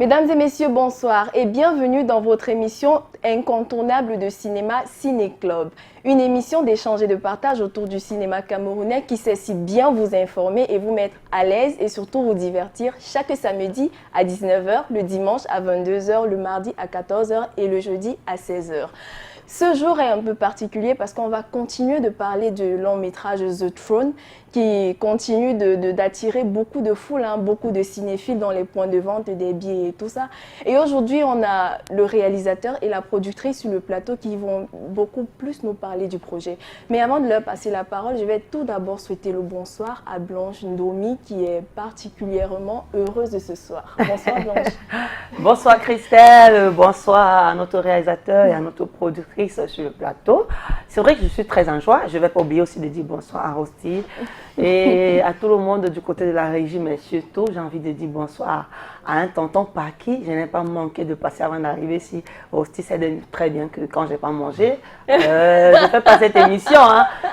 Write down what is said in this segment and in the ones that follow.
Mesdames et messieurs, bonsoir et bienvenue dans votre émission incontournable de cinéma Ciné Club. Une émission d'échange et de partage autour du cinéma camerounais qui sait si bien vous informer et vous mettre à l'aise et surtout vous divertir chaque samedi à 19 h, le dimanche à 22 h, le mardi à 14 h et le jeudi à 16 h. Ce jour est un peu particulier parce qu'on va continuer de parler du long métrage The Throne qui continue d'attirer beaucoup de foules, beaucoup de cinéphiles dans les points de vente des billets et tout ça. Et aujourd'hui, on a le réalisateur et la productrice sur le plateau qui vont beaucoup plus nous parler du projet. Mais avant de leur passer la parole, je vais tout d'abord souhaiter le bonsoir à Blanche Ndomi qui est particulièrement heureuse de ce soir. Bonsoir Blanche. Bonsoir Christelle, bonsoir à notre réalisateur et à notre productrice sur le plateau. C'est vrai que je suis très en joie. Je ne vais pas oublier aussi de dire bonsoir à Rosti et à tout le monde du côté de la régie, mais surtout j'ai envie de dire bonsoir à un tonton par qui je n'ai pas manqué de passer avant d'arriver. Si Rosti sait très bien que quand je n'ai pas mangé, je ne fais pas cette émission.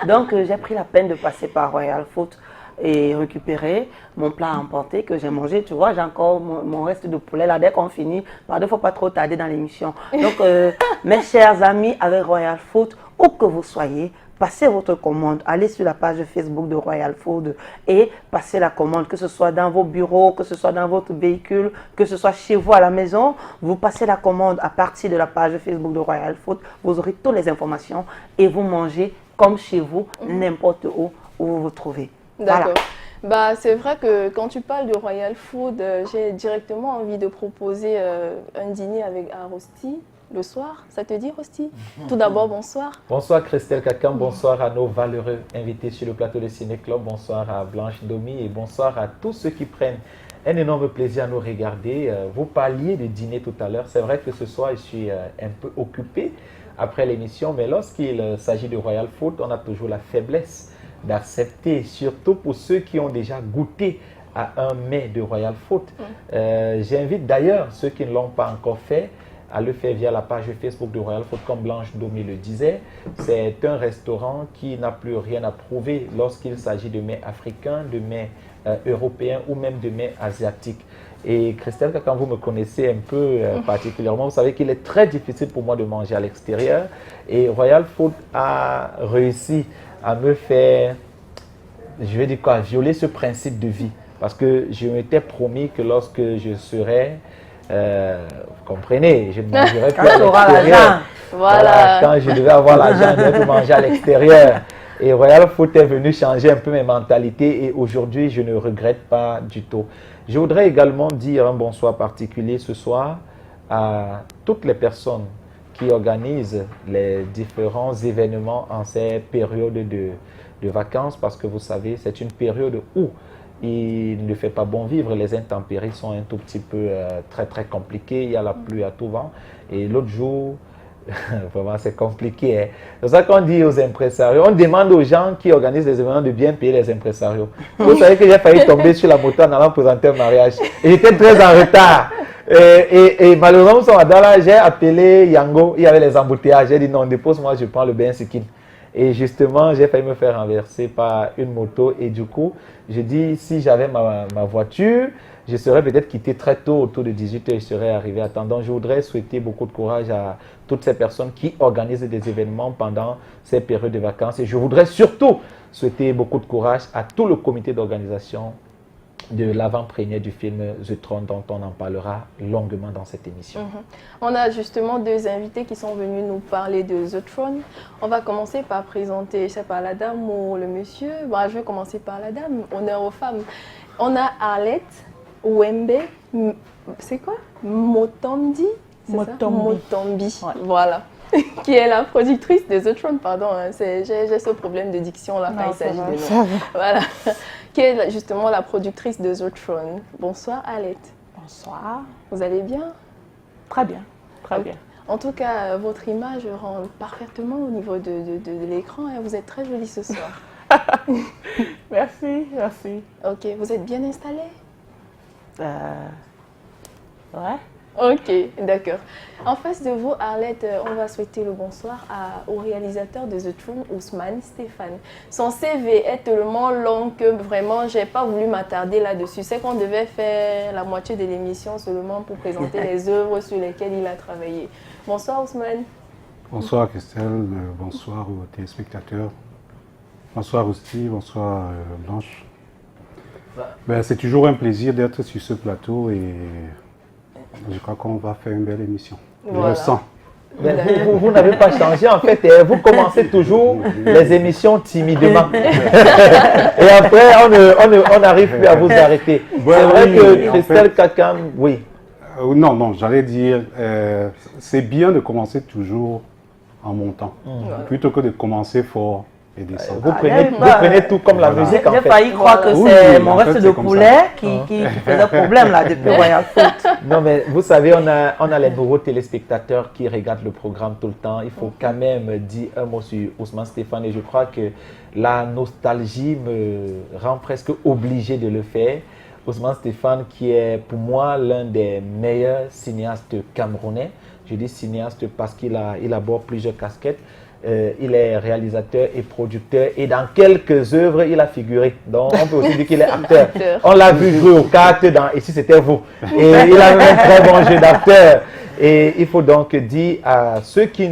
Donc j'ai pris la peine de passer par Royal Foot et récupérer mon plat à emporter que j'ai mangé. Tu vois, j'ai encore mon reste de poulet là. Dès qu'on finit, il ne faut pas trop tarder dans l'émission. Donc, mes chers amis avec Royal Food, où que vous soyez, passez votre commande, allez sur la page Facebook de Royal Food et passez la commande, que ce soit dans vos bureaux, que ce soit dans votre véhicule, que ce soit chez vous à la maison, vous passez la commande à partir de la page Facebook de Royal Food, vous aurez toutes les informations et vous mangez comme chez vous, n'importe où vous vous trouvez. D'accord. Voilà. C'est vrai que quand tu parles de Royal Food, j'ai directement envie de proposer un dîner avec un Rosti le soir. Ça te dit, Rosti? Tout d'abord, bonsoir. Bonsoir Christelle Kakam, bonsoir à nos valeureux invités sur le plateau de Ciné Club, bonsoir à Blanche Ndomi et bonsoir à tous ceux qui prennent un énorme plaisir à nous regarder. Vous parliez de dîner tout à l'heure. C'est vrai que ce soir, je suis un peu occupé après l'émission, mais lorsqu'il s'agit de Royal Food, on a toujours la faiblesse d'accepter, surtout pour ceux qui ont déjà goûté à un mets de Royal Food. J'invite d'ailleurs ceux qui ne l'ont pas encore fait à le faire via la page Facebook de Royal Food, comme Blanche Ndomi le disait. C'est un restaurant qui n'a plus rien à prouver lorsqu'il s'agit de mets africains, de mets européens ou même de mets asiatiques. Et Christelle, quand vous me connaissez un peu particulièrement, vous savez qu'il est très difficile pour moi de manger à l'extérieur. Et Royal Food a réussi à me faire, je vais dire quoi, violer ce principe de vie. Parce que je m'étais promis que lorsque je serais, vous comprenez, je ne mangerai plus à l'extérieur. Voilà. Quand je devais avoir l'argent, je devais manger à l'extérieur. Et Royal Food est venu changer un peu mes mentalités et aujourd'hui, je ne regrette pas du tout. Je voudrais également dire un bonsoir particulier ce soir à toutes les personnes qui organise les différents événements en ces périodes de vacances parce que vous savez, c'est une période où il ne fait pas bon vivre, les intempéries sont un tout petit peu très compliquées, il y a la pluie à tout vent et l'autre jour, vraiment c'est compliqué. Hein. C'est ça qu'on dit aux impresarios, on demande aux gens qui organisent les événements de bien payer les impresarios. Vous savez que j'ai failli tomber sur la moto en allant présenter un mariage et j'étais très en retard. Et malheureusement, j'ai appelé Yango, il y avait les embouteillages, j'ai dit non, dépose-moi, je prends le bain skin. Et justement, j'ai failli me faire renverser par une moto et du coup, je dis si j'avais ma voiture, je serais peut-être quitté très tôt, autour de 18 h, je serais arrivé à temps. Donc, je voudrais souhaiter beaucoup de courage à toutes ces personnes qui organisent des événements pendant ces périodes de vacances. Et je voudrais surtout souhaiter beaucoup de courage à tout le comité d'organisation de l'avant-première du film The Throne, dont on en parlera longuement dans cette émission. On a justement deux invités qui sont venus nous parler de The Throne. On va commencer par présenter, je sais pas, la dame ou le monsieur. Bon, je vais commencer par la dame, honneur aux femmes. On a Arlette Wembe, c'est quoi? Motombi. Motombi, ouais. Voilà. Qui est la productrice de The Throne, pardon. J'ai ce problème de diction là quand il s'agit de nous. Voilà. Qui est justement la productrice de The Throne. Bonsoir Arlette. Bonsoir. Vous allez bien? Très bien, très bien. En tout cas, votre image rend parfaitement au niveau de l'écran. Vous êtes très jolie ce soir. Merci, merci. Ok, vous êtes bien installée? Ouais. Ok, d'accord. En face de vous, Arlette, on va souhaiter le bonsoir au réalisateur de The Throne, Ousmane Stéphane. Son CV est tellement long que vraiment, je n'ai pas voulu m'attarder là-dessus. C'est qu'on devait faire la moitié de l'émission seulement pour présenter les œuvres sur lesquelles il a travaillé. Bonsoir Ousmane. Bonsoir Christelle, bonsoir aux téléspectateurs. Bonsoir Ousti, bonsoir Blanche. Ben, c'est toujours un plaisir d'être sur ce plateau et je crois qu'on va faire une belle émission. Voilà. Je le sens. Vous n'avez pas changé en fait. Vous commencez toujours les émissions timidement. Et après, on n'arrive plus à vous arrêter. C'est vrai que Christelle Kakam, oui. Non, j'allais dire, c'est bien de commencer toujours en montant, plutôt que de commencer fort et descendre. Vous prenez tout comme la musique en J'ai fait. failli croire que Oui, c'est oui, mon en reste fait, de c'est comme poulet qui faisait problème là depuis Royal Foot. Non mais vous savez, on a les nouveaux téléspectateurs qui regardent le programme tout le temps. Il faut quand même dire un mot sur Ousmane Stéphane et je crois que la nostalgie me rend presque obligé de le faire. Ousmane Stéphane qui est pour moi l'un des meilleurs cinéastes camerounais. Je dis cinéaste parce qu'il aborde plusieurs casquettes. Il est réalisateur et producteur et dans quelques œuvres il a figuré. Donc on peut aussi dire qu'il est acteur. On l'a vu jouer aux cartes dans Et si c'était vous. Et il a même un très bon jeu d'acteur. Et il faut donc dire à ceux qui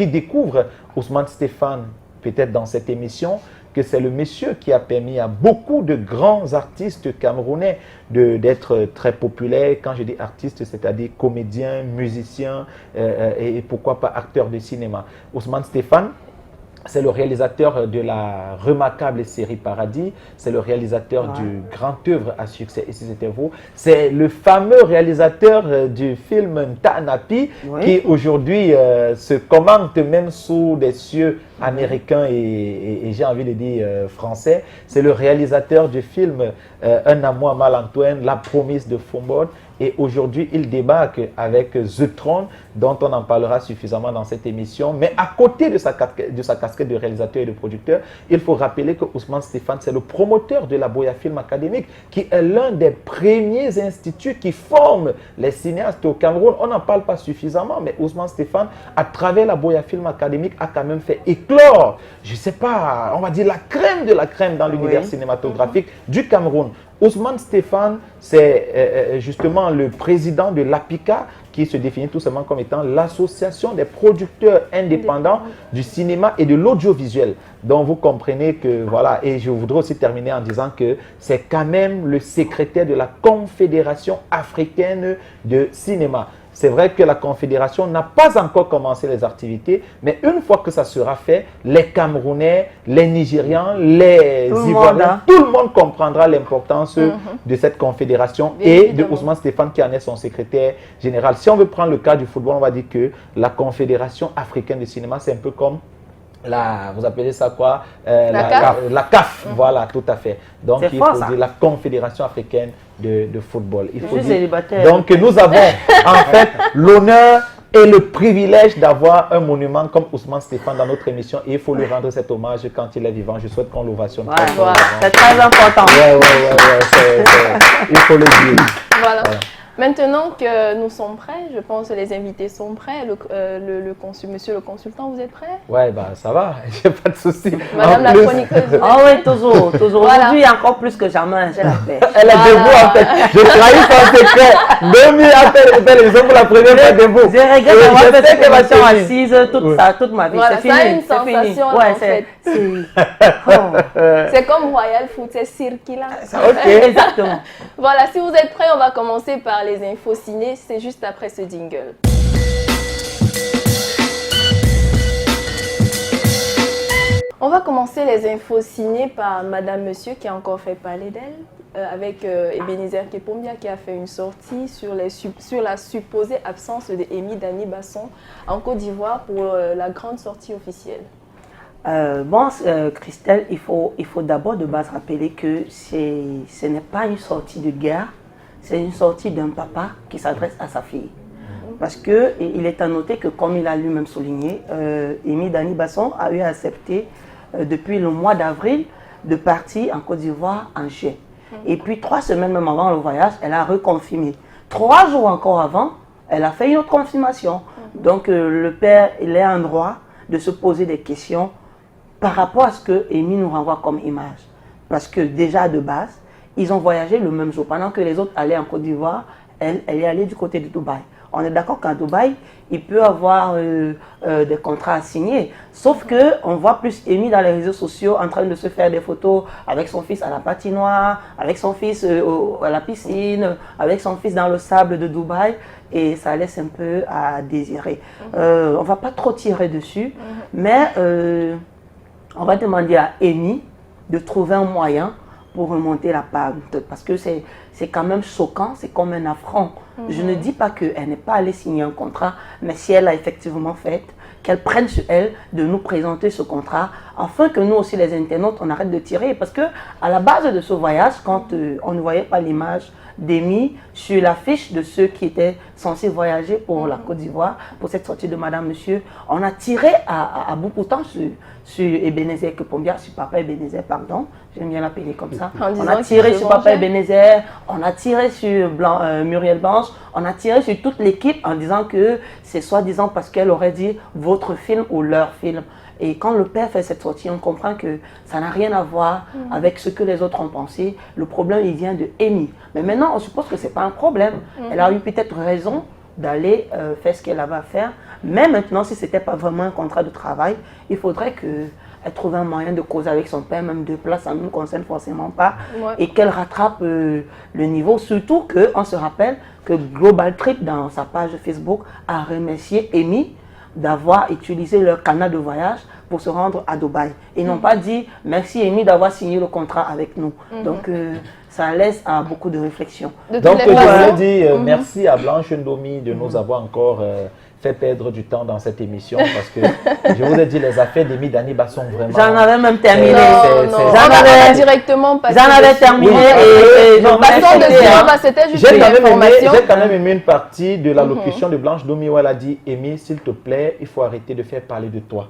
découvrent Ousmane Stéphane peut-être dans cette émission que c'est le monsieur qui a permis à beaucoup de grands artistes camerounais d'être très populaires. Quand je dis artistes, c'est-à-dire comédiens, musiciens et pourquoi pas acteurs de cinéma. Ousmane Stéphane, c'est le réalisateur de la remarquable série Paradis, c'est le réalisateur du grand œuvre à succès, et si c'était vous, c'est le fameux réalisateur du film Ntanapi qui aujourd'hui se commente même sous des cieux américains et j'ai envie de dire français. C'est le réalisateur du film Un amour à Mal-Antoine, La promesse de Fombod. Et aujourd'hui, il débarque avec The Throne, dont on en parlera suffisamment dans cette émission. Mais à côté de sa casquette de réalisateur et de producteur, il faut rappeler que Ousmane Stéphane, c'est le promoteur de la Boya Film Académique, qui est l'un des premiers instituts qui forment les cinéastes au Cameroun. On n'en parle pas suffisamment, mais Ousmane Stéphane, à travers la Boya Film Académique, a quand même fait éclore, je ne sais pas, on va dire la crème de la crème dans l'univers cinématographique du Cameroun. Ousmane Stéphane, c'est justement le président de l'APICA, qui se définit tout simplement comme étant l'association des producteurs indépendants du cinéma et de l'audiovisuel. Donc vous comprenez que voilà, et je voudrais aussi terminer en disant que c'est quand même le secrétaire de la Confédération africaine de cinéma. C'est vrai que la Confédération n'a pas encore commencé les activités, mais une fois que ça sera fait, les Camerounais, les Nigérians, les Ivoiriens, tout le monde comprendra l'importance de cette Confédération et de Ousmane Stéphane qui en est son secrétaire général. Si on veut prendre le cas du football, on va dire que la Confédération africaine de cinéma, c'est un peu comme vous appelez ça quoi la CAF, voilà, tout à fait. Donc il faut dire la Confédération africaine de football. Il faut dire. Donc nous avons en fait l'honneur et le privilège d'avoir un monument comme Ousmane Stéphane dans notre émission et il faut lui rendre cet hommage quand il est vivant. Je souhaite qu'on l'ovationne. Voilà. C'est très important. Il faut le dire. Voilà. Maintenant que nous sommes prêts, je pense que les invités sont prêts. Monsieur le consultant, vous êtes prêt? Ouais, bah ça va, j'ai pas de souci. Madame la chroniqueuse. Ah oui, toujours. Voilà. Aujourd'hui, encore plus que jamais, j'ai la paix. Elle est debout en fait. Je trahis son secret. 2000 appels, ils ont pour la première fois debout. Je regrette d'avoir fait cette émission assise toute ma vie. Voilà, C'est ça a fini. une sensation en fait. C'est comme Royal Foot, c'est circulant. Ok, exactement. Voilà, si vous êtes prêts, on va commencer par les infos ciné. C'est juste après ce jingle. On va commencer les infos ciné par Madame Monsieur qui a encore fait parler d'elle, avec Ebenezer Kepombia qui a fait une sortie sur la supposée absence de Amy Dani Basson en Côte d'Ivoire pour la grande sortie officielle. Christelle, il faut d'abord de base rappeler que ce n'est pas une sortie de guerre, c'est une sortie d'un papa qui s'adresse à sa fille. Parce qu'il est à noter que, comme il a lui-même souligné, Amy Dani Basson a eu accepté depuis le mois d'avril de partir en Côte d'Ivoire en juillet. Et puis 3 semaines même avant le voyage, elle a reconfirmé. 3 jours encore avant, elle a fait une autre confirmation. Donc le père, il a un droit de se poser des questions par rapport à ce que Amy nous renvoie comme image. Parce que déjà de base, ils ont voyagé le même jour. Pendant que les autres allaient en Côte d'Ivoire, elle est allée du côté de Dubaï. On est d'accord qu'à Dubaï, il peut avoir des contrats à signer. Sauf qu'on voit plus Amy dans les réseaux sociaux en train de se faire des photos avec son fils à la patinoire, avec son fils à la piscine, avec son fils dans le sable de Dubaï. Et ça laisse un peu à désirer. On ne va pas trop tirer dessus, mais on va demander à Amy de trouver un moyen pour remonter la pente. Parce que c'est quand même choquant, c'est comme un affront. Je ne dis pas qu'elle n'est pas allée signer un contrat, mais si elle l'a effectivement fait, qu'elle prenne sur elle de nous présenter ce contrat, afin que nous aussi les internautes, on arrête de tirer. Parce que à la base de ce voyage, quand on ne voyait pas l'image d'Amy sur l'affiche de ceux qui étaient censés voyager pour la Côte d'Ivoire, pour cette sortie de Madame Monsieur, on a tiré à bout pourtant sur Ebenezer Kepombia, sur Papa Ebenezer, pardon, j'aime bien l'appeler comme ça. On a tiré sur Papa Ebenezer, on a tiré sur Muriel Blanche, on a tiré sur toute l'équipe en disant que c'est soi-disant parce qu'elle aurait dit votre film ou leur film. Et quand le père fait cette sortie, on comprend que ça n'a rien à voir avec ce que les autres ont pensé. Le problème, il vient de Amy. Mais maintenant, on suppose que ce n'est pas un problème. Elle a eu peut-être raison d'aller faire ce qu'elle avait à faire. Mais maintenant, si ce n'était pas vraiment un contrat de travail, il faudrait qu'elle trouve un moyen de causer avec son père, même de place, ça ne nous concerne forcément pas. Et qu'elle rattrape le niveau. Surtout qu'on se rappelle que Global Trip, dans sa page Facebook, a remercié Amy d'avoir utilisé leur canal de voyage pour se rendre à Dubaï. Ils n'ont pas dit merci Amy d'avoir signé le contrat avec nous. Donc ça laisse à beaucoup de réflexion. Donc je voulais dire merci à Blanche Ndomi de nous avoir encore fait perdre du temps dans cette émission parce que je vous ai dit les affaires d'Amy Daniba sont vraiment... J'en avais même terminé. J'en directement passé. J'en avais terminé c'était juste une information. J'ai quand même aimé une partie de l'allocution de Blanche Ndomi où elle a dit Amy, s'il te plaît, il faut arrêter de faire parler de toi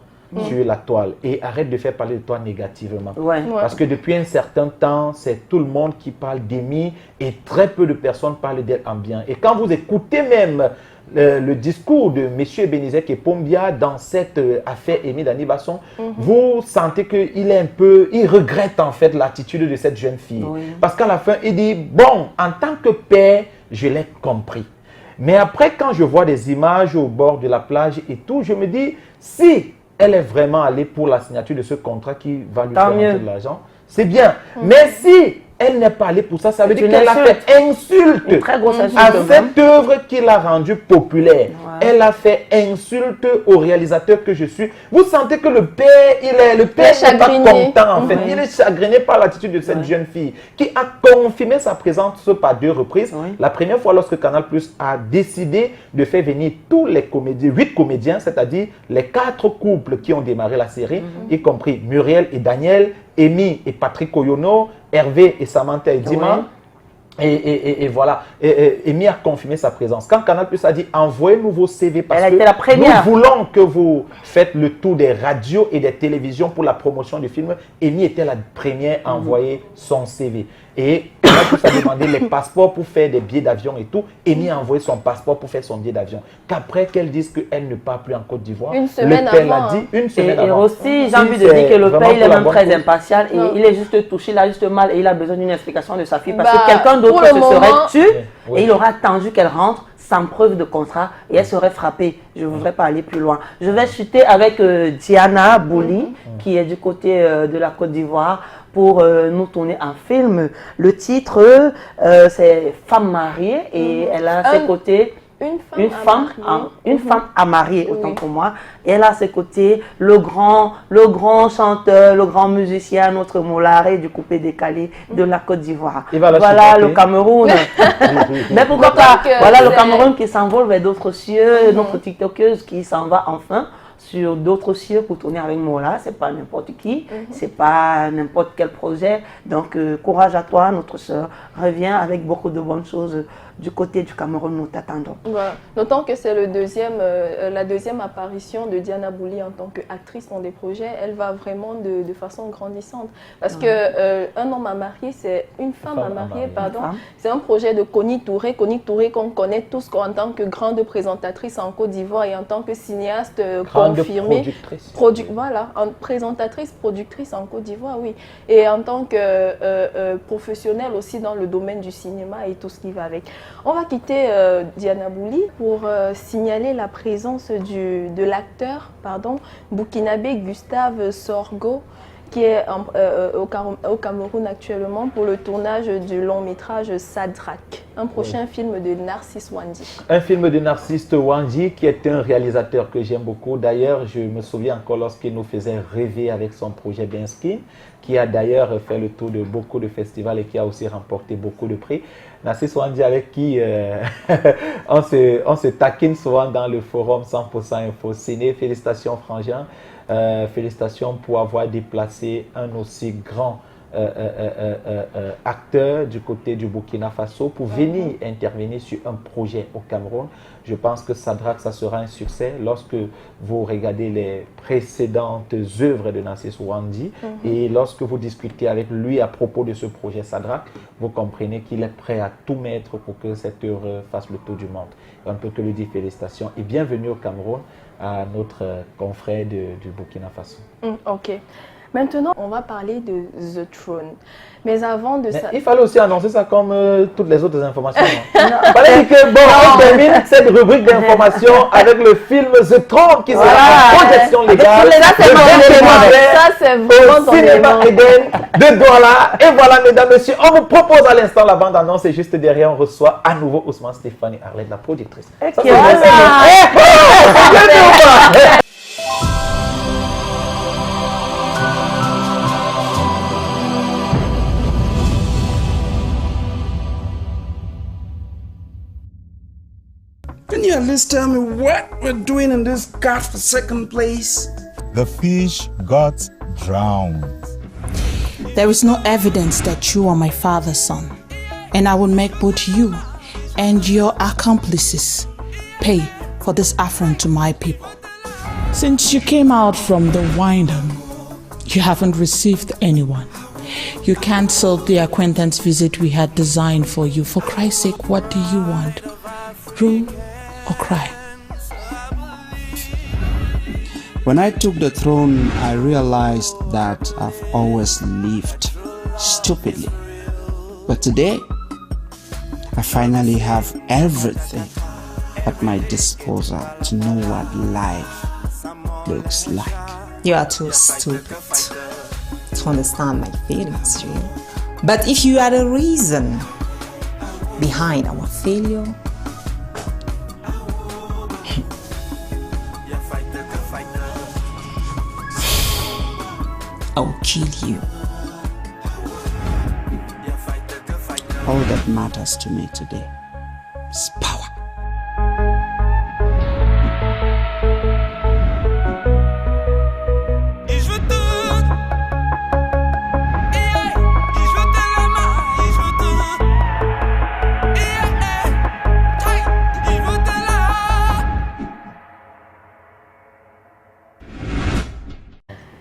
sur la toile et arrête de faire parler de toi négativement. Parce que depuis un certain temps, c'est tout le monde qui parle d'Amy et très peu de personnes parlent d'elle en bien. Et quand vous écoutez même le discours de M. Ebenezer Kepombia dans cette affaire Amy Danibasson, vous sentez qu'il est un peu, il regrette en fait l'attitude de cette jeune fille. Parce qu'à la fin, il dit, bon, en tant que père, je l'ai compris. Mais après, quand je vois des images au bord de la plage et tout, je me dis, si elle est vraiment allée pour la signature de ce contrat qui va lui faire rentrer de l'argent, c'est bien. Mais si elle n'est pas allée pour ça, ça veut dire qu'elle a fait insulte à cette œuvre qui l'a rendue populaire. Elle a fait insulte au réalisateur que je suis. Vous sentez que le père, le père n'est pas content en fait. Il est chagriné par l'attitude de cette jeune fille qui a confirmé sa présence par 2 reprises. La première fois lorsque Canal+ a décidé de faire venir tous les comédiens, 8 comédiens, c'est-à-dire les 4 couples qui ont démarré la série, y compris Muriel et Daniel, Amy et Patrick Oyono, Hervé et Samantha et Dima. Et voilà, Amy a confirmé sa présence. Quand Canal+ a dit envoyez-nous vos CV parce que nous voulons que vous faites le tour des radios et des télévisions pour la promotion du film, Amy était la première à envoyer son CV. Et Canal+ a demandé les passeports pour faire des billets d'avion et tout. Amy a envoyé son passeport pour faire son billet d'avion. Qu'après qu'elle dise qu'elle ne part plus en Côte d'Ivoire, une semaine avant. Une semaine avant. Et aussi, j'ai envie de dire que le père, il est même très impatient et il est juste touché, il a juste mal et il a besoin d'une explication de sa fille parce que quelqu'un d'autre se serait tué et il aura attendu qu'elle rentre sans preuve de contrat et elle serait frappée. Je ne voudrais pas aller plus loin. Je vais chuter avec Diana Bouli qui est du côté de la Côte d'Ivoire pour nous tourner un film. Le titre, c'est Femme mariée et elle a à ses côtés une femme à marier, autant pour moi. Et elle a à ses côtés le grand chanteur, le grand musicien, notre Molaré du coupé décalé de la Côte d'Ivoire. Voilà le Cameroun. Mais pourquoi pas? Voilà le Cameroun qui s'envole vers d'autres cieux, notre TikTokeuse qui s'en va enfin sur d'autres cieux pour tourner avec Mola. C'est pas n'importe qui, c'est pas n'importe quel projet. Donc, courage à toi, notre sœur. Reviens avec beaucoup de bonnes choses du côté du Cameroun, nous t'attendons. Voilà. Notons que c'est la deuxième apparition de Diana Bouli en tant qu'actrice dans des projets. Elle va vraiment de façon grandissante. Parce que Un homme à marier, c'est une femme à marier, pardon. C'est un projet de Connie Touré. Connie Touré qu'on connaît tous en tant que grande présentatrice en Côte d'Ivoire et en tant que cinéaste confirmée. Voilà, présentatrice, productrice en Côte d'Ivoire, oui. Et en tant que professionnelle aussi dans le domaine du cinéma et tout ce qui va avec. On va quitter Diana Bouli pour signaler la présence de l'acteur burkinabé Gustave Sorgho, qui est au Cameroun actuellement pour le tournage du long métrage Sadrak, un prochain film de Narcisse Wandi. Un film de Narcisse Wandi qui est un réalisateur que j'aime beaucoup. D'ailleurs, je me souviens encore lorsqu'il nous faisait rêver avec son projet Benskin, qui a d'ailleurs fait le tour de beaucoup de festivals et qui a aussi remporté beaucoup de prix. Narcisse Wandi avec qui on se taquine souvent dans le forum 100% Info Ciné. Félicitations Frangin. Félicitations pour avoir déplacé un aussi grand acteur du côté du Burkina Faso pour venir intervenir sur un projet au Cameroun. Je pense que Sadrak, ça sera un succès lorsque vous regardez les précédentes œuvres de Narcisse Wandi et lorsque vous discutez avec lui à propos de ce projet Sadrak, vous comprenez qu'il est prêt à tout mettre pour que cette œuvre fasse le tour du monde. Et on ne peut que lui dire félicitations et bienvenue au Cameroun à notre confrère du Burkina Faso. Ok. Maintenant, on va parler de The Throne. Mais avant de ça... Il fallait aussi annoncer ça comme toutes les autres informations. Il fallait dire que, bon, on termine cette rubrique d'informations avec le film The Throne qui sera en projection légale. Ça, c'est vraiment au cinéma Eden de Douala. Et voilà, mesdames, messieurs, on vous propose à l'instant la bande-annonce et juste derrière, on reçoit à nouveau Ousmane Stéphanie Arlette, la productrice. Ça, Can you at least tell me what we're doing in this godforsaken place? The fish got drowned. There is no evidence that you are my father's son, and I will make both you and your accomplices pay for this affront to my people. Since you came out from the Windham, you haven't received anyone. You cancelled the acquaintance visit we had designed for you. For Christ's sake, what do you want? Rule or cry? When I took the throne, I realized that I've always lived stupidly. But today, I finally have everything at my disposal to know what life looks like. You are too stupid to understand my feelings, really. But if you are the reason behind our failure, I'll kill you. All that matters to me today is power.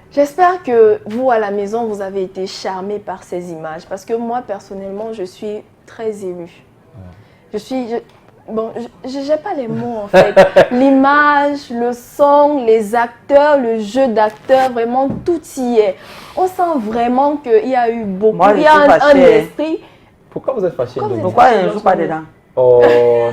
J'espère que vous, à la maison, vous avez été charmés par ces images. Parce que moi, personnellement, je suis très émue. Bon, je n'ai pas les mots, en fait. L'image, le son, les acteurs, le jeu d'acteurs, vraiment, tout y est. On sent vraiment qu'il y a eu beaucoup. Moi, il y a un esprit. Pourquoi vous êtes fâché? Pourquoi je ne joue pas dedans? Oh,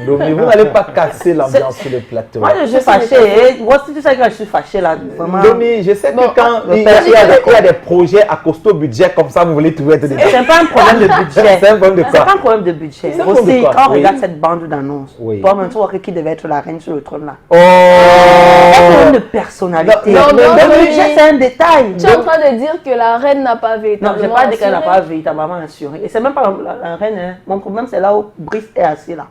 non, mais vous n'allez pas casser l'ambiance sur le plateau. Moi, je suis fâchée. Moi, si tu sais que je suis fâchée là, vraiment. Domi, je sais que quand il y a des projets à costaud budget comme ça, vous voulez tout être dedans. C'est pas un problème de budget. C'est un problème de quoi? C'est pas un problème de budget. Aussi, quand on regarde cette bande d'annonces, pour même toi qui devait être la reine sur le trône là. Oh! C'est un problème de personnalité. Le budget, c'est un détail. Tu es en train de dire que la reine n'a pas véritablement Non, je n'ai pas dit qu'elle n'a pas véritablement assuré. Et c'est même pas la reine. Mon problème, c'est là où Brice est assis. là.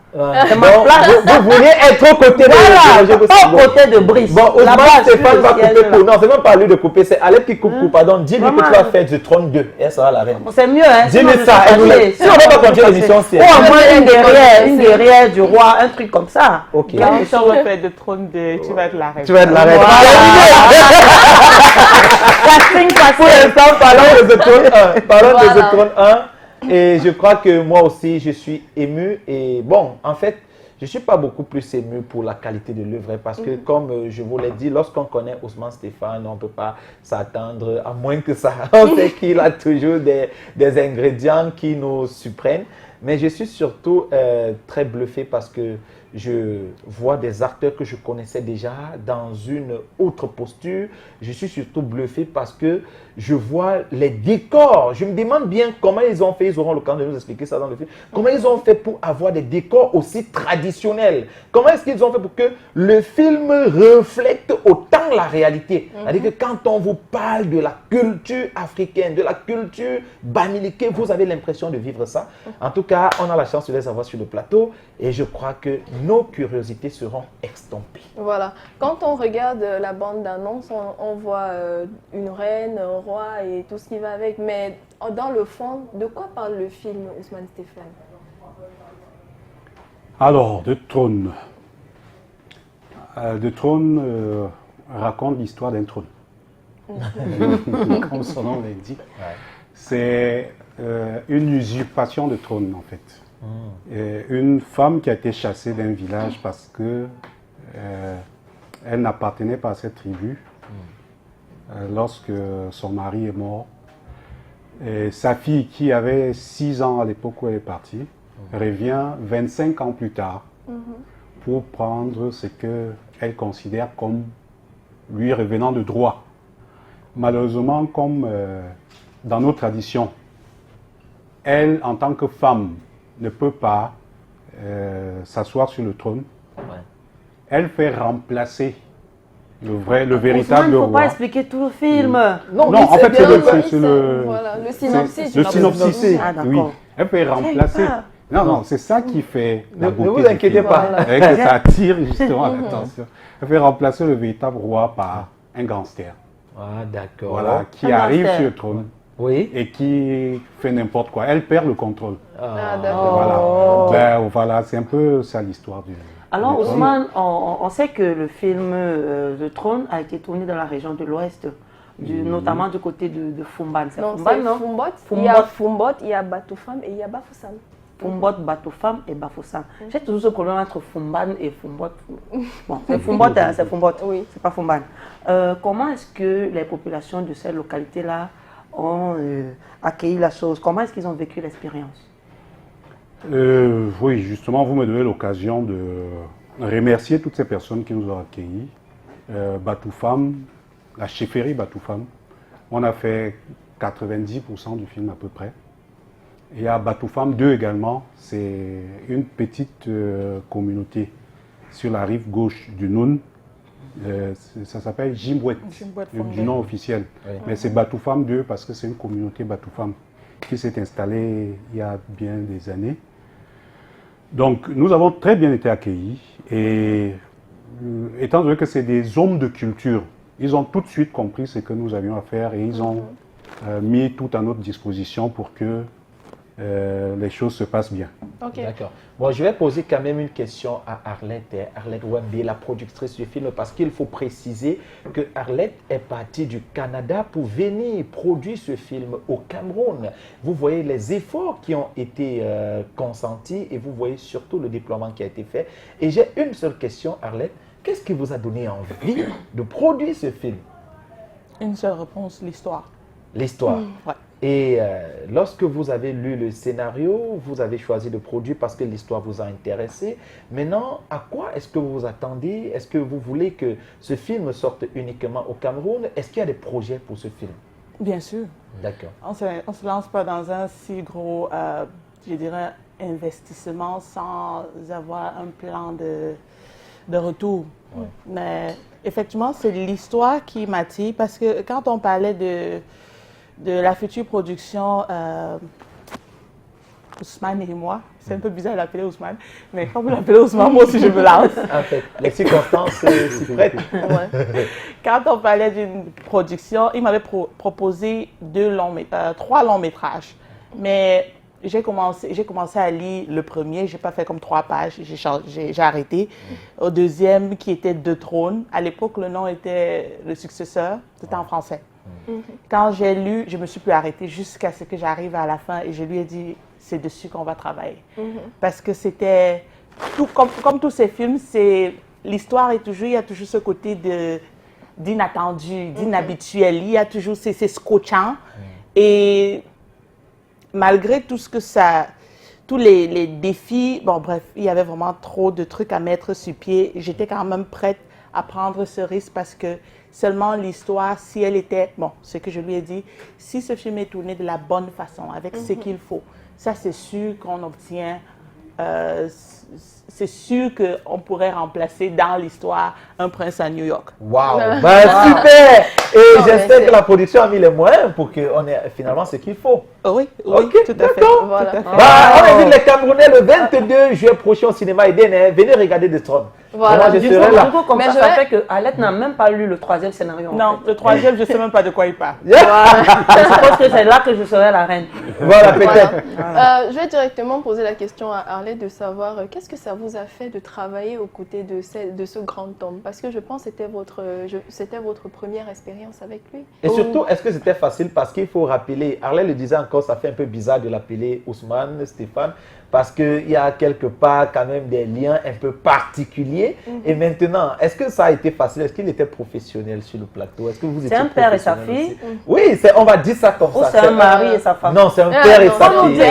C'est ma place. Vous vouliez être aux côtés de pas aux côtés de Brice. Bon, Ousmane Stéphane va couper pour. Non, c'est même pas lui de couper, c'est Alep qui coupe pour. Pardon, dis-lui que tu vas faire du trône 2. Et elle sera la reine. C'est mieux, hein. Dis-lui ça. Si on va pas continuer l'émission, c'est. Ou au moins une guerrière du roi, un truc comme ça. Ok. Si on va faire de trône 2, tu vas être la reine. Tu vas être la reine. Pour l'instant, parlons de The Throne 1. Parlons de The Throne 1. Et je crois que moi aussi, je suis ému. Et bon, en fait, je ne suis pas beaucoup plus ému pour la qualité de l'œuvre. Parce que, comme je vous l'ai dit, lorsqu'on connaît Ousmane Stéphane, on ne peut pas s'attendre, à moins que ça. On sait qu'il a toujours des ingrédients qui nous surprennent. Mais je suis surtout très bluffé parce que je vois des acteurs que je connaissais déjà dans une autre posture. Je suis surtout bluffé parce que je vois les décors. Je me demande bien comment ils ont fait, ils auront le temps de nous expliquer ça dans le film, comment ils ont fait pour avoir des décors aussi traditionnels. Comment est-ce qu'ils ont fait pour que le film reflète autant la réalité. C'est-à-dire que quand on vous parle de la culture africaine, de la culture bamileke, vous avez l'impression de vivre ça. En tout cas, on a la chance de les avoir sur le plateau et je crois que nos curiosités seront extompées. Voilà. Quand on regarde la bande d'annonce, on voit une reine, un roi et tout ce qui va avec. Mais dans le fond, de quoi parle le film, Ousmane Stéphane? Alors, The Throne. The Throne raconte l'histoire d'un trône. Comme son nom l'indique. Ouais. C'est une usurpation de trône, en fait. Une femme qui a été chassée d'un village parce que elle n'appartenait pas à cette tribu. Lorsque son mari est mort, et sa fille, qui avait 6 ans à l'époque où elle est partie, revient 25 ans plus tard pour prendre ce qu'elle considère comme lui revenant de droit. Malheureusement, comme dans nos traditions, elle, en tant que femme, ne peut pas s'asseoir sur le trône. Ouais. Elle fait remplacer le véritable roi. Il ne faut pas expliquer tout le film. Non, en fait, c'est le synopsis. Le synopsis, ah, oui. Elle fait remplacer. Non, c'est ça qui fait la beauté. Ne vous inquiétez pas. Que ça attire justement l'attention. Elle fait remplacer le véritable roi par un gangster. Ah, d'accord. Voilà, qui arrive sur le trône. Oui. Et qui fait n'importe quoi. Elle perd le contrôle. Ah, d'accord. Voilà, c'est un peu ça l'histoire du... Alors, Ousmane, on sait que le film The Throne a été tourné dans la région de l'Ouest, notamment du côté de Fumban. C'est Fumban, non? Il y a Fumbot, il y a Batoufam et il y a Bafoussam. Fumbot, Batoufam et Bafoussam. J'ai toujours ce problème entre Fumban et Fumbot. Bon, c'est Fumbot, c'est Fumbot, oui. C'est pas Fumban. Comment est-ce que les populations de ces localités-là ont accueilli la chose? Comment est-ce qu'ils ont vécu l'expérience? Oui, justement, vous me donnez l'occasion de remercier toutes ces personnes qui nous ont accueillis. Batoufam, la chefferie Batoufam, on a fait 90% du film à peu près. Et à Batoufam 2 également, c'est une petite communauté sur la rive gauche du Noun. Ça s'appelle Jimbouet, du nom officiel. Oui. Mais c'est Batoufam 2 parce que c'est une communauté Batoufam qui s'est installée il y a bien des années. Donc nous avons très bien été accueillis et étant donné que c'est des hommes de culture, ils ont tout de suite compris ce que nous avions à faire et ils ont mis tout à notre disposition pour que les choses se passent bien. Okay. D'accord. Bon, je vais poser quand même une question à Arlette Wemby, la productrice du film, parce qu'il faut préciser que Arlette est partie du Canada pour venir produire ce film au Cameroun. Vous voyez les efforts qui ont été consentis et vous voyez surtout le déploiement qui a été fait. Et j'ai une seule question, Arlette. Qu'est-ce qui vous a donné envie de produire ce film? Une seule réponse, l'histoire. L'histoire. Ouais. Et lorsque vous avez lu le scénario, vous avez choisi de produire parce que l'histoire vous a intéressé. Maintenant, à quoi est-ce que vous vous attendez? Est-ce que vous voulez que ce film sorte uniquement au Cameroun? Est-ce qu'il y a des projets pour ce film? Bien sûr. D'accord. On ne se lance pas dans un si gros, je dirais, investissement sans avoir un plan de retour. Ouais. Mais effectivement, c'est l'histoire qui m'attire parce que quand on parlait de la future production Ousmane et moi. C'est un peu bizarre de l'appeler Ousmane, mais quand vous l'appelez Ousmane, moi aussi je me lance. En fait, les circonstances s'y prêtent. Ouais. Quand on parlait d'une production, il m'avait proposé 3 longs métrages. Mais j'ai commencé à lire le premier, je n'ai pas fait comme 3 pages, j'ai arrêté. Au deuxième, qui était Deux Trônes, à l'époque, le nom était Le Successeur, c'était en français. Quand j'ai lu, je me suis plus arrêtée jusqu'à ce que j'arrive à la fin et je lui ai dit, c'est dessus qu'on va travailler. Parce que c'était, comme tous ces films, l'histoire est toujours, il y a toujours ce côté d'inattendu, d'inhabituel, il y a toujours, c'est scotchant. Et malgré tout ce que ça, tous les défis, bon bref, il y avait vraiment trop de trucs à mettre sur pied. J'étais quand même prête à prendre ce risque parce que seulement l'histoire, si elle était, bon, ce que je lui ai dit, si ce film est tourné de la bonne façon, avec ce qu'il faut, ça c'est sûr qu'on obtient, c'est sûr qu'on pourrait remplacer dans l'histoire un prince à New York. Waouh, super! Et j'espère que la production a mis les moyens pour qu'on ait finalement ce qu'il faut. Oui, Ok, tout à fait. voilà. Tout à fait. On invite les Camerounais le 22 juillet prochain au cinéma Eden. Venez regarder The Throne. Voilà. Du serai coup, là. comme ça fait que Alette n'a même pas lu le 3e scénario. Non, le 3e, je ne sais même pas de quoi il parle. Je suppose que c'est là que je serai la reine. Voilà, peut-être. Je vais directement poser la question à Arlette de savoir qu'est-ce que ça vous a fait de travailler aux côtés de ce grand homme? Parce que je pense que c'était votre première expérience avec lui. Et surtout, est-ce que c'était facile? Parce qu'il faut rappeler, Arlette le disait encore, ça fait un peu bizarre de l'appeler Ousmane, Stéphane, parce qu'il y a quelque part quand même des liens un peu particuliers. Et maintenant, est-ce que ça a été facile? Est-ce qu'il était professionnel sur le plateau? Est-ce que vous étiez un père et sa fille? Oui, on va dire ça comme ça. C'est un mari et sa femme. Non, c'est un père et sa fille.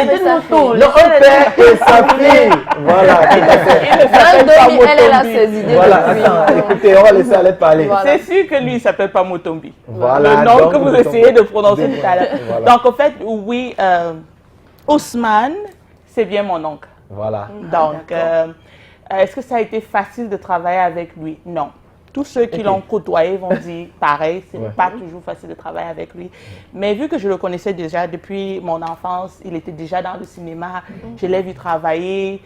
Non, un père et sa fille. Voilà, tout à fait. Elle est là, ses idées. Voilà, attends, écoutez, on va laisser Alette parler. C'est sûr que lui, il ne s'appelle pas Motombi. Voilà, le nom donc, que vous essayez de prononcer tout à l'heure. Voilà. Donc, en fait, oui, Ousmane, c'est bien mon oncle. Voilà. Donc, est-ce que ça a été facile de travailler avec lui? Non. Tous ceux qui l'ont côtoyé vont dire pareil, ce n'est pas toujours facile de travailler avec lui. Mais vu que je le connaissais déjà depuis mon enfance, il était déjà dans le cinéma, je l'ai vu travailler.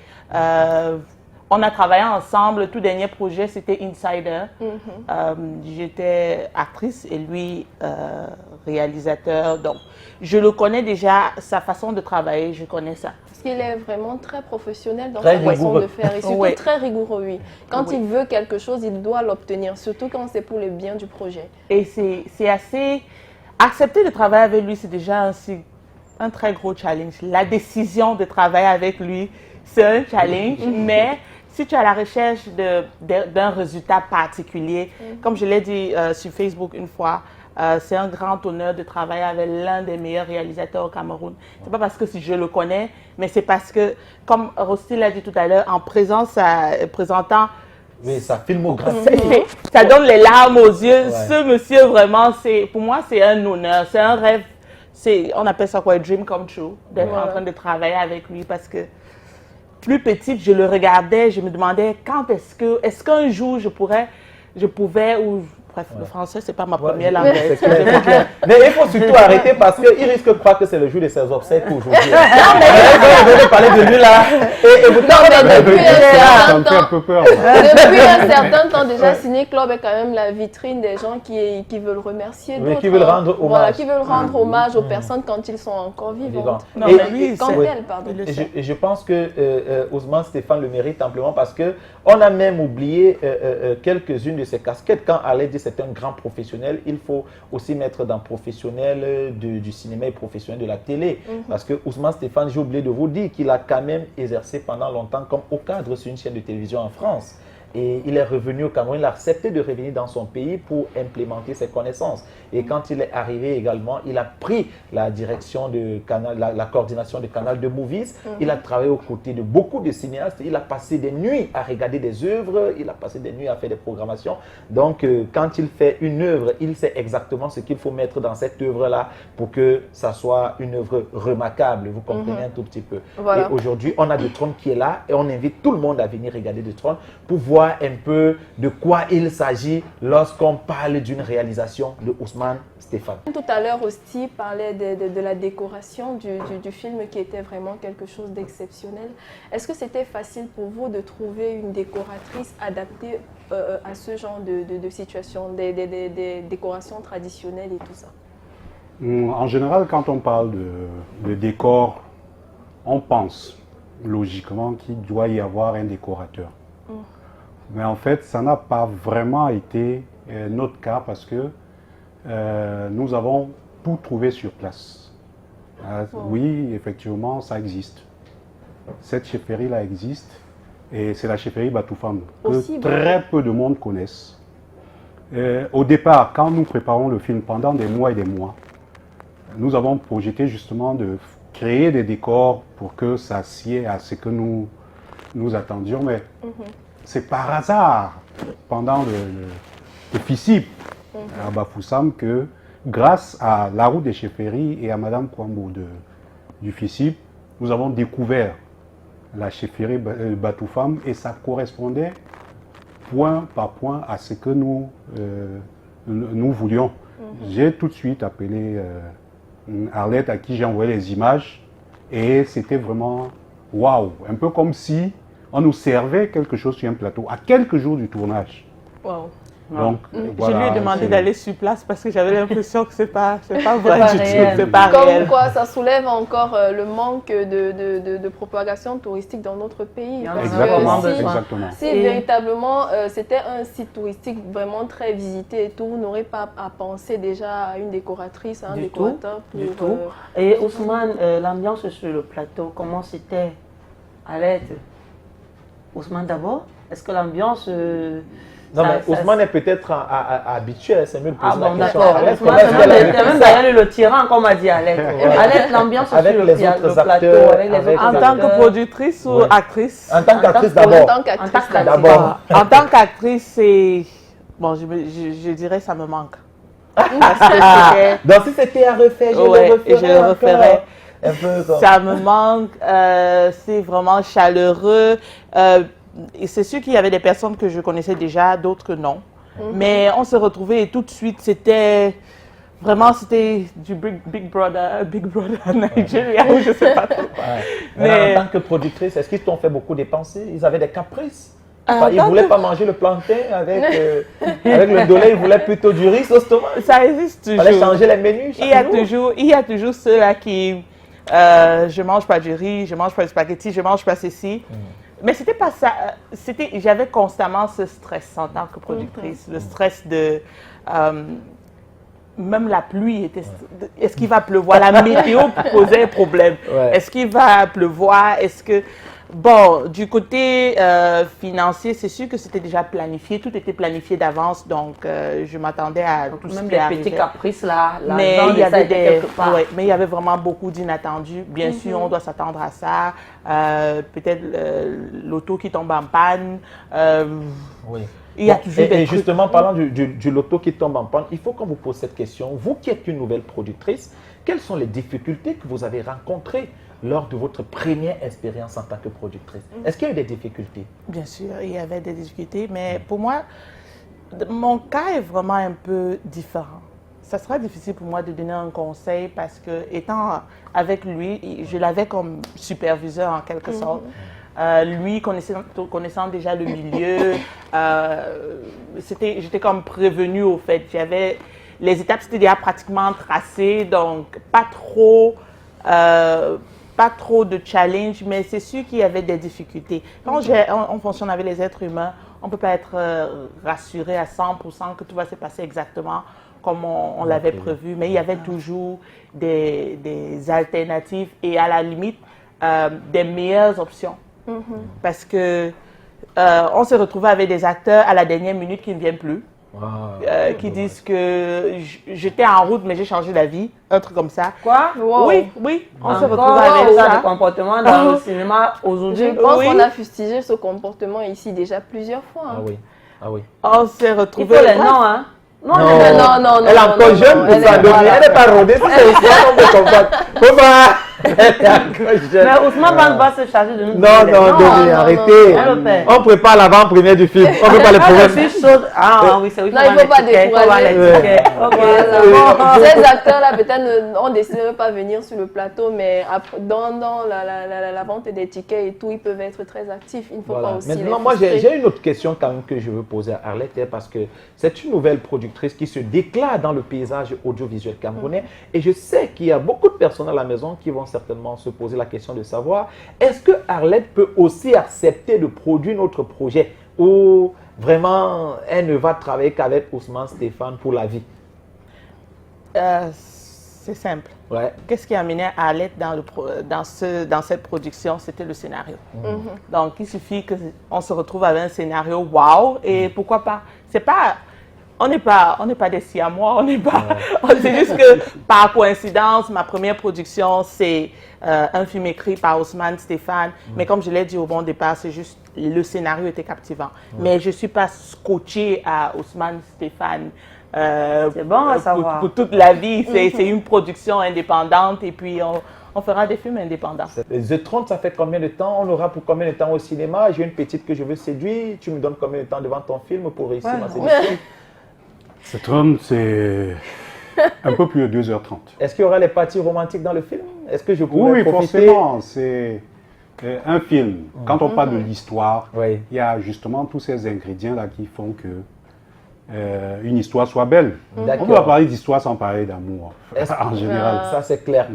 On a travaillé ensemble, le tout dernier projet c'était Insider. J'étais actrice et lui réalisateur. Donc, je le connais déjà, sa façon de travailler, je connais ça. Parce qu'il est vraiment très professionnel dans Très sa façon rigoureux. de faire et surtout très rigoureux, oui. Quand il veut quelque chose, il doit l'obtenir, surtout quand c'est pour le bien du projet. Et c'est assez... Accepter de travailler avec lui, c'est déjà un très gros challenge. La décision de travailler avec lui, c'est un challenge, mais si tu es à la recherche d'un résultat particulier, comme je l'ai dit sur Facebook une fois, c'est un grand honneur de travailler avec l'un des meilleurs réalisateurs au Cameroun. C'est pas parce que si je le connais, mais c'est parce que, comme Rosti l'a dit tout à l'heure, en présentant Oui, sa filmographie. ça donne les larmes aux yeux. Ce monsieur, vraiment, pour moi, c'est un honneur, c'est un rêve. On appelle ça quoi, un dream come true, d'être en train de travailler avec lui parce que plus petite, je le regardais, je me demandais quand est-ce qu'un jour je pouvais, ou bref, le français, c'est pas ma première langue. C'est clair. Mais il faut surtout arrêter parce qu'il risque de croire que c'est le jour de ses obsèques aujourd'hui. Non, mais je vais parler de lui là. Et vous depuis un certain temps déjà, Ciné Club est quand même la vitrine des gens qui veulent remercier d'autres. Qui veulent rendre hommage. Voilà, qui veulent rendre hommage aux personnes quand ils sont encore vivantes. Et je pense que Ousmane Stéphane le mérite amplement parce qu'on a même oublié quelques-unes de ses casquettes. Quand Alain dit c'est un grand professionnel, il faut aussi mettre dans professionnel du cinéma et professionnel de la télé. Parce que Ousmane Stéphane, j'ai oublié de vous dire qu'il a quand même exercé pendant longtemps comme au cadre sur une chaîne de télévision en France. Et il est revenu au Cameroun, il a accepté de revenir dans son pays pour implémenter ses connaissances. Et quand il est arrivé également, il a pris la direction de Canal, la coordination de Canal de Movies. Il a travaillé aux côtés de beaucoup de cinéastes. Il a passé des nuits à regarder des œuvres, il a passé des nuits à faire des programmations. Donc, quand il fait une œuvre, il sait exactement ce qu'il faut mettre dans cette œuvre-là pour que ça soit une œuvre remarquable. Vous comprenez un tout petit peu. Voilà. Et aujourd'hui, on a The Throne qui est là et on invite tout le monde à venir regarder The Throne pour voir voir un peu de quoi il s'agit lorsqu'on parle d'une réalisation de Ousmane Stéphane. Tout à l'heure, Osti parlait de la décoration du film qui était vraiment quelque chose d'exceptionnel. Est-ce que c'était facile pour vous de trouver une décoratrice adaptée à ce genre de situation, des décorations traditionnelles et tout ça? En général, quand on parle de décor, on pense logiquement qu'il doit y avoir un décorateur. Mais en fait, ça n'a pas vraiment été notre cas parce que nous avons tout trouvé sur place. Oui, effectivement, ça existe. Cette chefferie-là existe et c'est la chefferie Batoufam que très peu de monde connaissent. Au départ, quand nous préparons le film pendant des mois et des mois, nous avons projeté justement de créer des décors pour que ça sied à ce que nous attendions. Mais c'est par hasard, pendant le FICIP à Bafoussam, que grâce à la route des chefferies et à Madame Kwambo du FICIP, nous avons découvert la chefferie Batoufam et ça correspondait point par point à ce que nous voulions. J'ai tout de suite appelé Arlette à qui j'ai envoyé les images et c'était vraiment waouh, un peu comme si on nous servait quelque chose sur un plateau à quelques jours du tournage. Wow. Donc, voilà, je lui ai demandé d'aller sur place parce que j'avais l'impression que c'est pas vrai du tout, c'est pas Comme réel. quoi, ça soulève encore le manque de propagation touristique dans notre pays. Exactement. Si véritablement c'était un site touristique vraiment très visité et tout, vous n'aurez pas à penser déjà à une décoratrice, à un décorateur. Du tout. Et Ousmane, l'ambiance sur le plateau, comment c'était à l'aide? Ousmane d'abord, est-ce que l'ambiance... Non, mais Ousmane est peut-être habitué, c'est mieux de poser la question. D'accord. Même derrière le tyran, comme a dit Alette. Alette, l'ambiance sur le plateau, avec les autres En tant que productrice ou actrice? En tant qu'actrice d'abord. En tant qu'actrice, c'est... Bon, je dirais ça me manque. Donc si c'était à refaire, je le referais. Un peu comme... Ça me manque, c'est vraiment chaleureux. Et c'est sûr qu'il y avait des personnes que je connaissais déjà, d'autres que non. Mais on se retrouvait et tout de suite, c'était du Big Brother Nigeria, je ne sais pas trop. Mais en tant que productrice, est-ce qu'ils t'ont fait beaucoup dépenser? Ils avaient des caprices? Ils ne voulaient pas manger le plantain avec le dolé, ils voulaient plutôt du riz sauce tomate. Ça existe toujours. Il fallait changer les menus. Il y a toujours ceux-là qui... je ne mange pas du riz, je ne mange pas du spaghetti, je ne mange pas ceci. Mais c'était pas ça. J'avais constamment ce stress en tant que productrice, le stress de même la pluie était. Est-ce qu'il va pleuvoir? La météo posait un problème. Est-ce qu'il va pleuvoir? Est-ce que bon, du côté financier, c'est sûr que c'était déjà planifié, tout était planifié d'avance, donc je m'attendais à tout ce qui arrivait. Même les petits caprices là, mais il y avait vraiment beaucoup d'inattendus. Bien sûr, on doit s'attendre à ça. Peut-être l'auto qui tombe en panne. Il y a toujours et justement, parlant du loto qui tombe en panne, il faut qu'on vous pose cette question. Vous qui êtes une nouvelle productrice, quelles sont les difficultés que vous avez rencontrées lors de votre première expérience en tant que productrice? Est-ce qu'il y a eu des difficultés? Bien sûr, il y avait des difficultés, mais pour moi, mon cas est vraiment un peu différent. Ça sera difficile pour moi de donner un conseil parce que, étant avec lui, je l'avais comme superviseur en quelque sorte. Lui, connaissant déjà le milieu, j'étais comme prévenue au fait. Les étapes, c'était déjà pratiquement tracées, donc pas trop de challenge, mais c'est sûr qu'il y avait des difficultés. Quand on fonctionne avec les êtres humains, on ne peut pas être rassuré à 100% que tout va se passer exactement comme on l'avait prévu, mais il y avait toujours des alternatives et à la limite des meilleures options. Parce que on s'est retrouvé avec des acteurs à la dernière minute qui ne viennent plus. Qui disent que j'étais en route mais j'ai changé d'avis, un truc comme ça. Quoi? Oui, on se retrouve avec ça. De comportement dans le cinéma aujourd'hui. Je pense qu'on a fustigé ce comportement ici déjà plusieurs fois. Ah oui. On s'est retrouvé. Il faut les noms, hein? Non. Elle est encore jeune pour ça, donc elle n'est pas rodée. C'est aussi on peut comprendre. Mais Ousmane va se charger de nous. Non, Domi, arrêtez. On prépare l'avant-première du film. On ne peut pas les problèmes. Je suis chaude. Ah oui, c'est oui. Non, il ne faut pas décourager. Ok, Ces acteurs-là, peut-être, on décide de ne pas venir sur le plateau, mais dans la vente des tickets et tout, ils peuvent être très actifs. Il ne faut pas aussi. Maintenant, moi, j'ai une autre question quand même que je veux poser à Arlette, parce que c'est une nouvelle productrice qui se déclare dans le paysage audiovisuel camerounais. Et je sais qu'il y a beaucoup de personnes à la maison qui vont certainement se poser la question de savoir, est-ce que Arlette peut aussi accepter de produire notre projet ou vraiment elle ne va travailler qu'avec Ousmane Stéphane pour la vie? C'est simple. Ouais. Qu'est-ce qui a amené Arlette dans cette production? C'était le scénario. Donc, il suffit qu'on se retrouve avec un scénario wow, et pourquoi pas? C'est pas... On n'est pas des siamois, on n'est pas... C'est juste que, par coïncidence, ma première production, c'est un film écrit par Ousmane Stéphane. Mais comme je l'ai dit au bon départ, c'est juste le scénario était captivant. Mais je ne suis pas scotchée à Ousmane Stéphane. C'est bon à savoir. Pour toute la vie, c'est une production indépendante et puis on fera des films indépendants. The Throne, ça fait combien de temps? On aura pour combien de temps au cinéma? J'ai une petite que je veux séduire. Tu me donnes combien de temps devant ton film pour réussir ma séduction? The Throne, c'est un peu plus de 2h30. Est-ce qu'il y aura les parties romantiques dans le film? Est-ce que je pourrais Oui, profiter? forcément. C'est un film. Quand on parle de l'histoire, il y a justement tous ces ingrédients-là qui font que une histoire soit belle. On ne peut pas parler d'histoire sans parler d'amour, en général. Ça, c'est clair.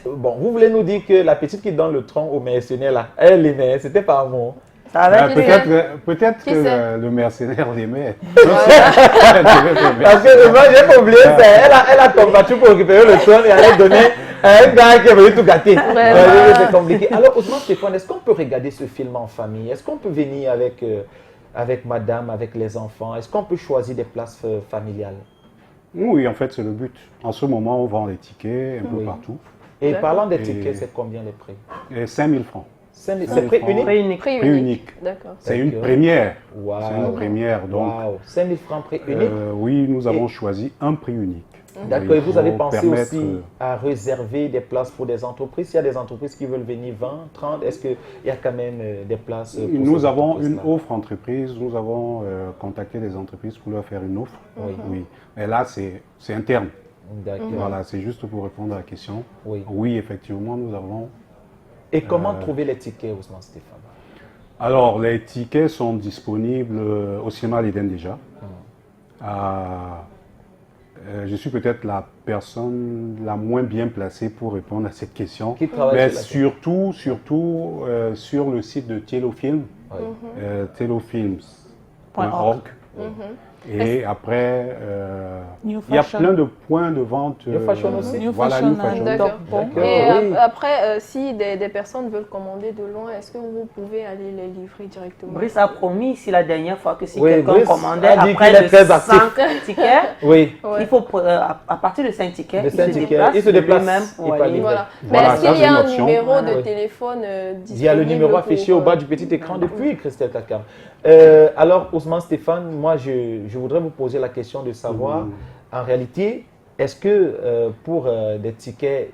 Bon, vous voulez nous dire que la petite qui donne le tronc au mercenaire, là, elle l'aimait, c'était pas amour? Peut-être que le mercenaire l'aimait. Parce que moi, j'ai pas oublié ça. Elle a combattu pour récupérer le trône et elle a donné à un gars qui est venu tout gâter. C'est compliqué. Alors, Ousmane Stéphane, est-ce qu'on peut regarder ce film en famille? Est-ce qu'on peut venir avec madame, avec les enfants? Est-ce qu'on peut choisir des places familiales? Oui, en fait, c'est le but. En ce moment, on vend les tickets un peu partout. Et parlant des tickets, c'est combien les prix? 5 000 francs. C'est prix unique? Prix unique. D'accord. C'est une première. Wow. C'est une première. Donc, 5 000 francs prix unique? Oui, nous avons choisi un prix unique. D'accord, et vous avez pensé aussi à réserver des places pour des entreprises? S'il y a des entreprises qui veulent venir 20, 30, est-ce qu'il y a quand même des places pour Nous avons une offre entreprise, nous avons contacté des entreprises pour leur faire une offre. Oui. Mais là, c'est interne. D'accord. Voilà, c'est juste pour répondre à la question. Oui, effectivement, nous avons... Et comment trouver les tickets, Ousmane Stéphane? Alors, les tickets sont disponibles au cinéma L'Éden déjà. Je suis peut-être la personne la moins bien placée pour répondre à cette question. Mais surtout sur le site de Telofilm, telofilms.org. Et après, il y a plein de points de vente. New Fashion aussi. Voilà, New Fashion. D'accord. Et après, si des personnes veulent commander de loin, est-ce que vous pouvez aller les livrer directement? Brice a promis ici la dernière fois que si quelqu'un commandait après de 5 tickets, il faut, à partir de 5 tickets, il se déplace lui-même pour aller. Mais est-ce qu'il y a un numéro de téléphone disponible? Il y a le numéro affiché au bas du petit écran depuis Christelle Kakam. Alors, Ousmane Stéphane, moi, je voudrais vous poser la question de savoir, en réalité, est-ce que pour des tickets,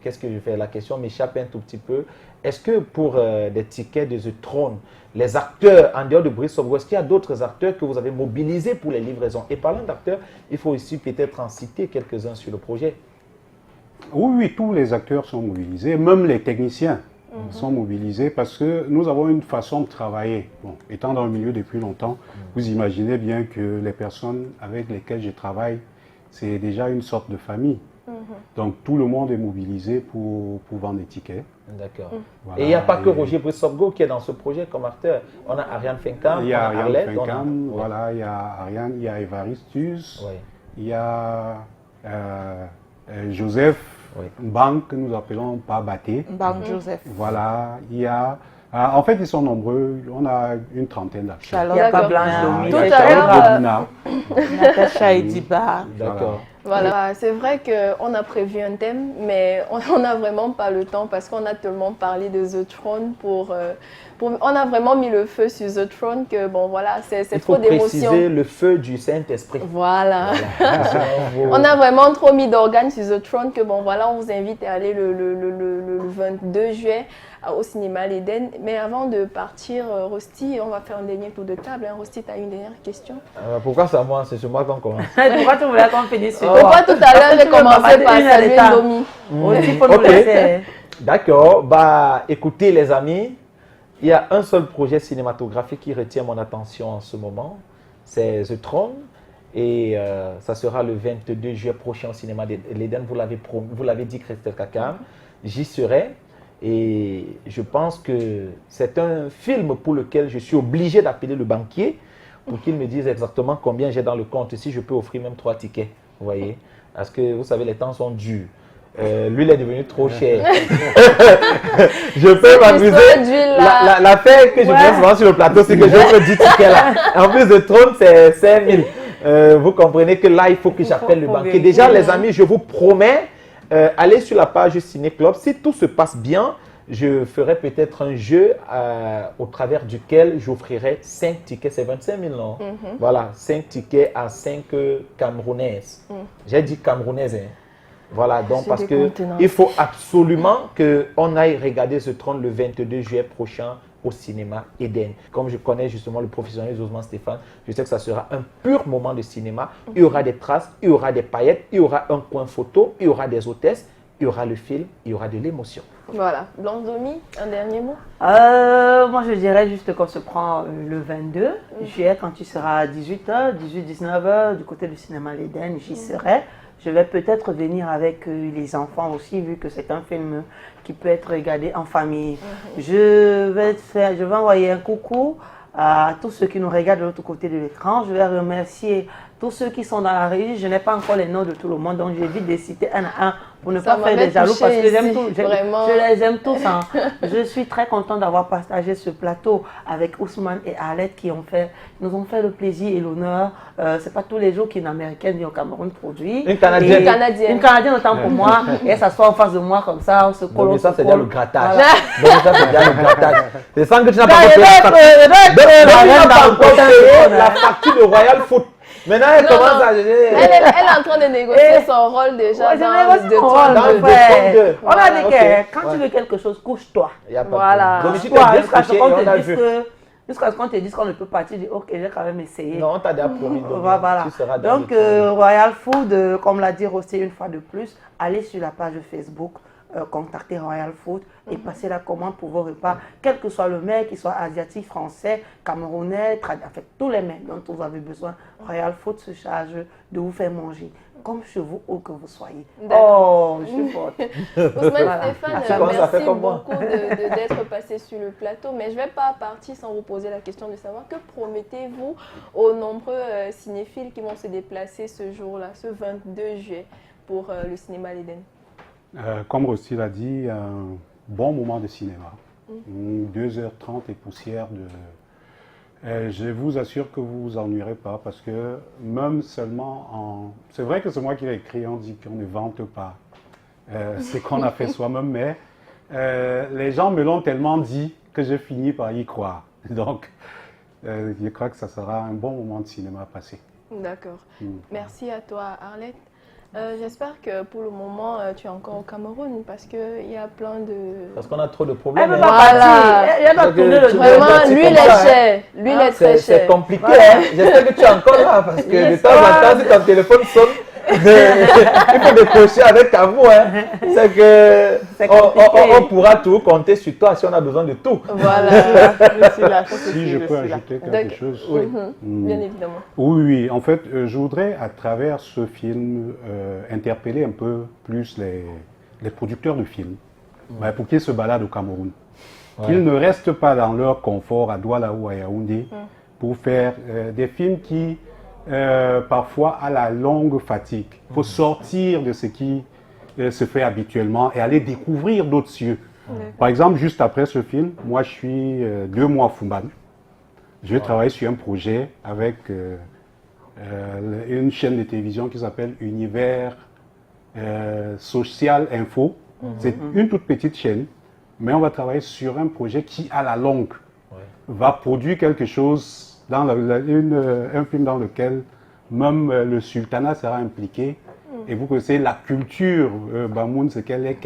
qu'est-ce que je fais? La question m'échappe un tout petit peu. Est-ce que pour des tickets de The Throne, les acteurs, en dehors de Brice Sobgo, est-ce qu'il y a d'autres acteurs que vous avez mobilisés pour les livraisons? Et parlant d'acteurs, il faut aussi peut-être en citer quelques-uns sur le projet. Oui, tous les acteurs sont mobilisés, même les techniciens sont mobilisés parce que nous avons une façon de travailler. Bon, étant dans le milieu depuis longtemps, vous imaginez bien que les personnes avec lesquelles je travaille, c'est déjà une sorte de famille. Donc tout le monde est mobilisé pour vendre des tickets. D'accord. Voilà. Et il n'y a pas que Roger Brice Sobgo qui est dans ce projet comme acteur. On a Ariane Fenkam, il y a Ariane Fenkam, voilà, il y a Ariane, il y a Evaristus, il y a Joseph Mbang, que nous appelons pas Baté. Mbang Joseph. Voilà, il y a... en fait, ils sont nombreux. On a une trentaine d'acteurs. Il n'y a pas Blanche Domi. Tout à l'heure, Natacha Ediba. D'accord. Voilà, c'est vrai qu'on a prévu un thème, mais on n'a vraiment pas le temps parce qu'on a tellement parlé de The Throne pour On a vraiment mis le feu sur The Throne que, bon, voilà, c'est trop Il faut d'émotions. préciser le feu du Saint-Esprit. Voilà. Voilà. On a vraiment trop mis d'organes sur The Throne que, bon, voilà, on vous invite à aller le 22 juillet au cinéma L'Éden. Mais avant de partir, Rosti, on va faire un dernier tour de table. Hein. Rosti, tu as une dernière question? Pourquoi c'est à moi? C'est sur moi qu'on commence. Pourquoi tu voulais qu'on finisse sur Pourquoi tout à l'heure, j'ai commencé par saluer Domi? Aussi, il faut nous laisser. D'accord. Bah, écoutez, les amis, il y a un seul projet cinématographique qui retient mon attention en ce moment. C'est The Throne. Et ça sera le 22 juillet prochain au cinéma de l'Éden. Vous l'avez dit, Christelle Kakam. J'y serai. Et je pense que c'est un film pour lequel je suis obligé d'appeler le banquier pour qu'il me dise exactement combien j'ai dans le compte. Si je peux offrir même 3 tickets, vous voyez. Parce que vous savez, les temps sont durs. L'huile est devenue trop chère. Je peux m'amuser. L'affaire que je fais souvent sur le plateau, c'est que j'offre 10 tickets là. En plus de Throne, c'est 5000. Vous comprenez que là, il faut que j'appelle le banquier. Déjà, les amis, je vous promets, allez sur la page Ciné Club. Si tout se passe bien, je ferai peut-être un jeu au travers duquel j'offrirai 5 tickets. C'est 25 000, non? Voilà, 5 tickets à 5 Camerounaises. J'ai dit Camerounaises, hein. Voilà, donc parce qu'il faut absolument qu'on aille regarder ce Throne le 22 juillet prochain au cinéma Eden. Comme je connais justement le professionnel Ousmane Stéphane, je sais que ça sera un pur moment de cinéma. Il y aura des traces, il y aura des paillettes, il y aura un coin photo, il y aura des hôtesses, il y aura le film, il y aura de l'émotion. Voilà. Blanche Domi, un dernier mot? Moi, je dirais juste qu'on se prend le 22 juillet quand tu seras à 18h, 18-19h du côté du cinéma L'Éden, j'y serai. Je vais peut-être venir avec les enfants aussi, vu que c'est un film qui peut être regardé en famille. Je vais envoyer un coucou à tous ceux qui nous regardent de l'autre côté de l'écran. Je vais remercier tous ceux qui sont dans la régie. Je n'ai pas encore les noms de tout le monde, donc j'évite de citer un à un pour ne pas faire des jaloux, parce que je les aime tous. Hein. Je suis très contente d'avoir partagé ce plateau avec Ousmane et Arlette qui nous ont fait le plaisir et l'honneur. Ce n'est pas tous les jours qu'une Américaine vient au Cameroun produit. Une Canadienne. Une Canadienne autant pour moi. Et elle s'assoit en face de moi comme ça, on se colle. Donc ça, c'est déjà le grattage. Voilà. Donc ça, c'est déjà le grattage. C'est sans que tu n'as pas compris la facture de Royal Foot. Maintenant, elle commence à... Elle est en train de négocier son rôle déjà dans le rôle. On a dit que quand tu veux quelque chose, couche-toi. Voilà. Jusqu'à ce qu'on te dise qu'on ne peut pas, tu dis ok, j'ai quand même essayé. Non, on t'a déjà promis. Voilà. Donc, Royal Food, comme l'a dit Rossi une fois de plus, allez sur la page Facebook, contactez Royal Food et passez la commande pour vos repas, quel que soit le mets, qu'il soit asiatique, français, camerounais, tous les mets dont vous avez besoin. Royal Food se charge de vous faire manger, comme chez vous, où que vous soyez. Oh, je suis forte. Ousmane Stéphane, merci beaucoup d'être passé sur le plateau, mais je ne vais pas partir sans vous poser la question de savoir que promettez-vous aux nombreux cinéphiles qui vont se déplacer ce jour-là, ce 22 juillet, pour le cinéma L'Éden? Comme Rossi l'a dit, un bon moment de cinéma. 2h30 et poussière de... je vous assure que vous vous ennuierez pas parce que même seulement en... C'est vrai que c'est moi qui l'ai écrit, on dit qu'on ne vante pas ce qu'on a fait soi-même, mais les gens me l'ont tellement dit que je finis par y croire. Donc, je crois que ça sera un bon moment de cinéma passé. D'accord. Merci à toi, Arlette. J'espère que pour le moment, tu es encore au Cameroun parce qu'il y a plein de... Parce qu'on a trop de problèmes. Elle ne va pas partir. Elle va tourner le Vraiment, l'huile est chère. L'huile est très chère. C'est compliqué. Hein. J'espère que tu es encore là parce que de temps en temps, si ton téléphone sonne, il faut décrocher avec ta voix. Hein. C'est que on pourra tout compter sur toi si on a besoin de tout. Voilà. Si je peux ajouter quelque chose. Oui. Bien évidemment. Oui. En fait, je voudrais, à travers ce film, interpeller un peu plus les producteurs de films pour qu'ils se baladent au Cameroun. Qu'ils ne restent pas dans leur confort à Douala ou à Yaoundé pour faire des films qui... parfois à la longue fatigue. Il faut sortir de ce qui se fait habituellement et aller découvrir d'autres cieux. Par exemple, juste après ce film, moi je suis 2 mois à Fumban. Je travaille sur un projet avec une chaîne de télévision qui s'appelle Univers Social Info. C'est une toute petite chaîne, mais on va travailler sur un projet qui, à la longue, va produire quelque chose, dans un film dans lequel même le sultanat sera impliqué. Et vous connaissez la culture Bamoun, ce qu'elle est,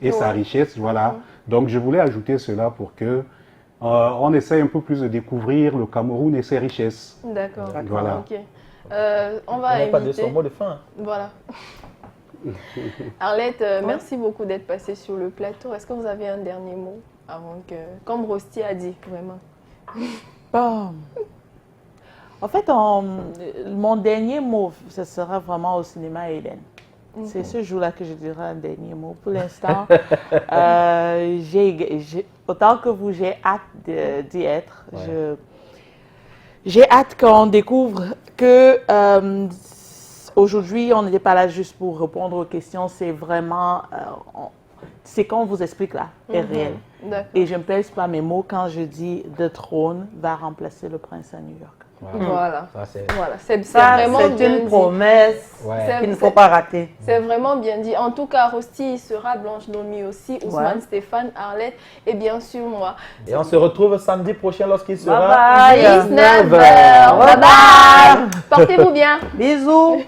et sa richesse, voilà. Donc je voulais ajouter cela pour que on essaye un peu plus de découvrir le Cameroun et ses richesses. D'accord. Voilà. Ok. On va inviter... pas de son mot de fin. Voilà. Arlette, merci beaucoup d'être passée sur le plateau. Est-ce que vous avez un dernier mot avant que... Comme Rosti a dit, vraiment. Bon. En fait, mon dernier mot, ce sera vraiment au cinéma Hélène. C'est ce jour-là que je dirai un dernier mot. Pour l'instant, autant que vous, j'ai hâte d'y être. Ouais. J'ai hâte qu'on découvre que aujourd'hui, on n'était pas là juste pour répondre aux questions. C'est vraiment, c'est qu'on vous explique là, est réel. Et je ne pèse pas mes mots quand je dis « The Throne va remplacer le prince à New York ». Voilà. C'est vraiment une promesse qu'il ne faut pas rater. C'est vraiment bien dit. En tout cas, Rosti y sera, Blanche Domi aussi, Ousmane, Stéphane, Arlette et bien sûr moi. Et on se retrouve samedi prochain lorsqu'il sera 19h. Bye bye. Portez-vous bien. Bisous.